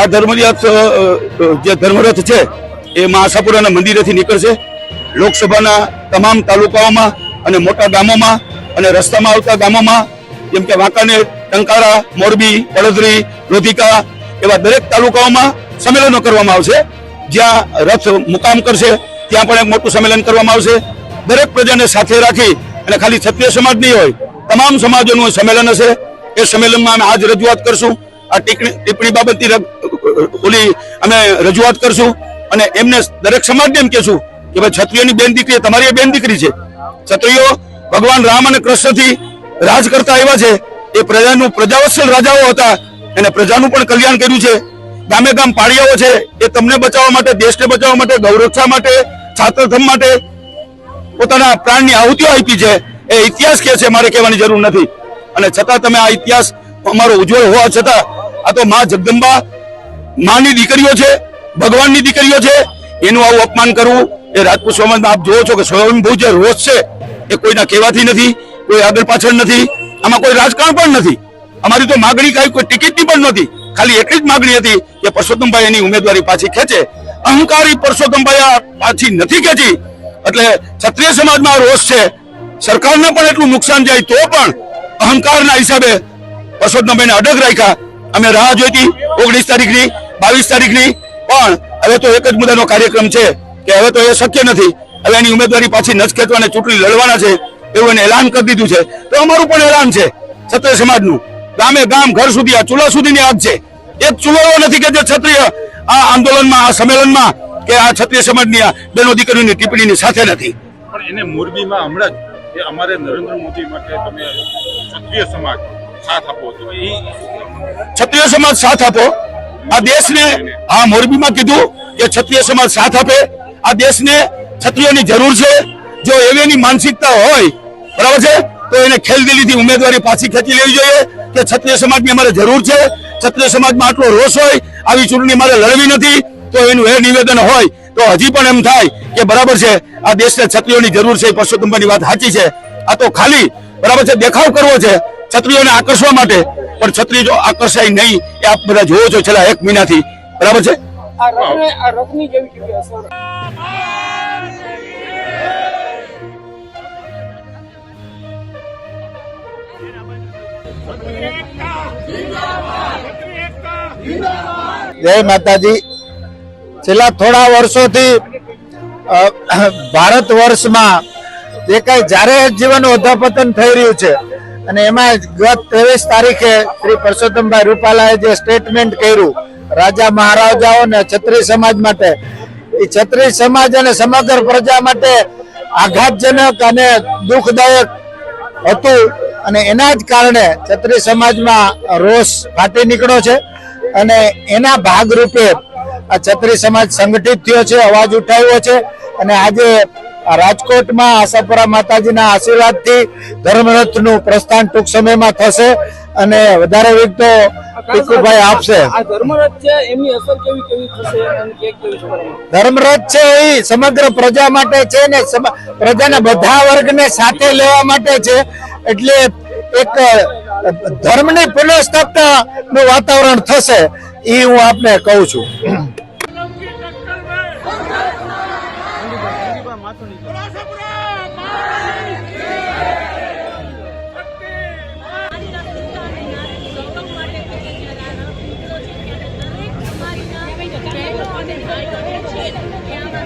આ ધર્મરથ છે એ મા આશાપુરાના મંદિરેથી નીકળશે. લોકસભાના તમામ તાલુકાઓમાં અને મોટા ગામોમાં અને રસ્તામાં આવતા ગામોમાં જેમ કે વાંકાનેર, ટંકારા, મોરબી, વડોદરી, લોધિકા એવા દરેક તાલુકાઓમાં સંમેલનો કરવામાં આવશે. જ્યાં રથ મુકામ કરશે ત્યાં પણ એક મોટું સંમેલન કરવામાં આવશે. દરેક પ્રજાને સાથે રાખી અને ખાલી ક્ષત્રિય સમાજ નહીં હોય, તમામ સમાજોનું સંમેલન હશે. એ સંમેલનમાં અમે આજ રજૂઆત કરશું. આ ટિપ્પણી બાબતની અમે રજૂઆત કરશું અને એમને દરેક સમાજને એમ કહેશું કે ભાઈ ક્ષત્રિયોની બેન દીકરી તમારી બેન દીકરી છે. ક્ષત્રિયો ભગવાન રામ અને કૃષ્ણથી રાજ કરતા આવ્યા છે. એ પ્રજાવત્સલ રાજાઓ હતા અને પ્રજાનું પણ કલ્યાણ કર્યું છે. ગામે ગામ પાળિયાઓ છે એ તમને બચાવવા માટે, દેશને બચાવવા માટે, ગૌરક્ષા માટે, છાત્રધમ માટે પોતાના પ્રાણની આહુતિઓ આપી છે. એ ઇતિહાસ કે છે, મારે કહેવાની જરૂર નથી. અને છતાં તમે આ ઇતિહાસ અમારો ઉજ્જવળ હોવા છતાં આ તો મા જગદંબા માની દીકરીઓ છે, ભગવાનની દીકરીઓ છે, એનું આવું અપમાન કરવું એ રાજપૂત સમાજમાં આપ જોવો છો કે સ્વયંભૂ જે રોષ છે એ કોઈના કહેવાથી નથી, કોઈ આગળ પાછળ નથી, આમાં કોઈ રાજકારણ પણ નથી. અમારી તો માગણી કોઈ ટિકિટની પણ નહોતી, ખાલી એટલી જ માગણી હતી કે પરસોત્તમભાઈ એની ઉમેદવારી પાછી ખેંચે. અહંકારી પરસોત્તમભાઈ પાછી નથી ખેંચી એટલે ક્ષત્રિય સમાજમાં રોષ છે. સરકારને પણ એટલું નુકસાન જાય તો પણ અહંકારના હિસાબે પરસોત્તમભાઈને અડગ રાખ્યા. અમે રાહ જોઈતી 19 તારીખની, 22 તારીખની, પણ હવે તો એક જ મુદ્દાનો કાર્યક્રમ છે કે હવે તો એ શક્ય નથી. હવે એની ઉમેદવારી પાછી નચ ખેંચવાને ચૂંટણી લડવાના છે એવું એને એલાન કરી દીધું છે. તો અમારું પણ એલાન છે ક્ષત્રિય સમાજનું. ગામે ગામ, ઘર સુધી, આ ચૂલા સુધીની આગ છે. એક ચૂલો એવો નથી કે જે ક્ષત્રિય આ આંદોલનમાં, આ સંમેલનમાં કે આ ક્ષત્રિય સમાજની આ બેનો દીકરીઓની ટિપ્પણીની સાથે નથી. પણ એને મોરબીમાં હમણાં જ અમારે નરેન્દ્ર મોદી માટે તમે ક્ષત્રિય સમાજ સાથ આપો છો, એ ક્ષત્રિય સમાજ સાથ આપો આ દેશને. આ મોરબીમાં કીધું કે ક્ષત્રિય સમાજ સાથ આપે. આ દેશને ક્ષત્રિયોની જરૂર છે. જો એવી માનસિકતા હોય, બરાબર છે, તો એને ખેલદિલીથી ઉમેદવારી પાછી ખેંચી લેવી જોઈએ કે ક્ષત્રિય સમાજની અમારે જરૂર છે. ક્ષત્રિય સમાજમાં આટલો રોષ હોય, આવી ચૂંટણી મારે લડવી નથી, તો એનું એ નિવેદન હોય તો હજી પણ એમ થાય કે બરાબર છે, આ દેશને ક્ષત્રિયોની જરૂર છે. પરસોત્તમભાઈની વાત સાચી છે. આ તો ખાલી બરાબર છે દેખાવ કરવો છે ક્ષત્રિયોને આકર્ષવા માટે, પણ ક્ષત્રિય જો આકર્ષાય નહીં એ આપ બધા જોવો છો છેલ્લા 1 મહિનાથી, બરાબર છે. જય માતાજી. છેલ્લા થોડા વર્ષોથી ભારત વર્ષમાં જે કઈ જાહેર જીવન અધપતન થઈ રહ્યું છે અને એમાં ગત 23 તારીખે શ્રી પરસોત્તમભાઈ રૂપાલાએ જે સ્ટેટમેન્ટ કર્યું રાજા મહારાજાઓ અને ક્ષત્રિય સમાજ માટે, એ ક્ષત્રિય સમાજ અને સમગ્ર પ્રજા માટે આઘાતજનક અને દુઃખદાયક હતું અને એના જ કારણે ક્ષત્રિય સમાજમાં રોષ ફાટી નીકળ્યો છે અને એના ભાગરૂપે આ ક્ષત્રિય સમાજ સંગઠિત થયો છે, અવાજ ઉઠાવ્યો છે અને આજે રાજકોટમાં આશાપુરા માતાજીના આશીર્વાદથી ધર્મરથનું પ્રસ્થાન ટૂંક સમયમાં થશે અને વધારે વિગતો ટીકુભાઈ આપશે. ધર્મરથ છે એમની અસર કેવી થશે અને કેવી ધર્મરથ છે એ સમગ્ર પ્રજા માટે છે ને પ્રજાના બધા વર્ગને સાથે લેવા માટે છે. એટલે એક ધર્મની પુનઃસ્થાપનાનું વાતાવરણ થશે એ હું આપને કહું છું.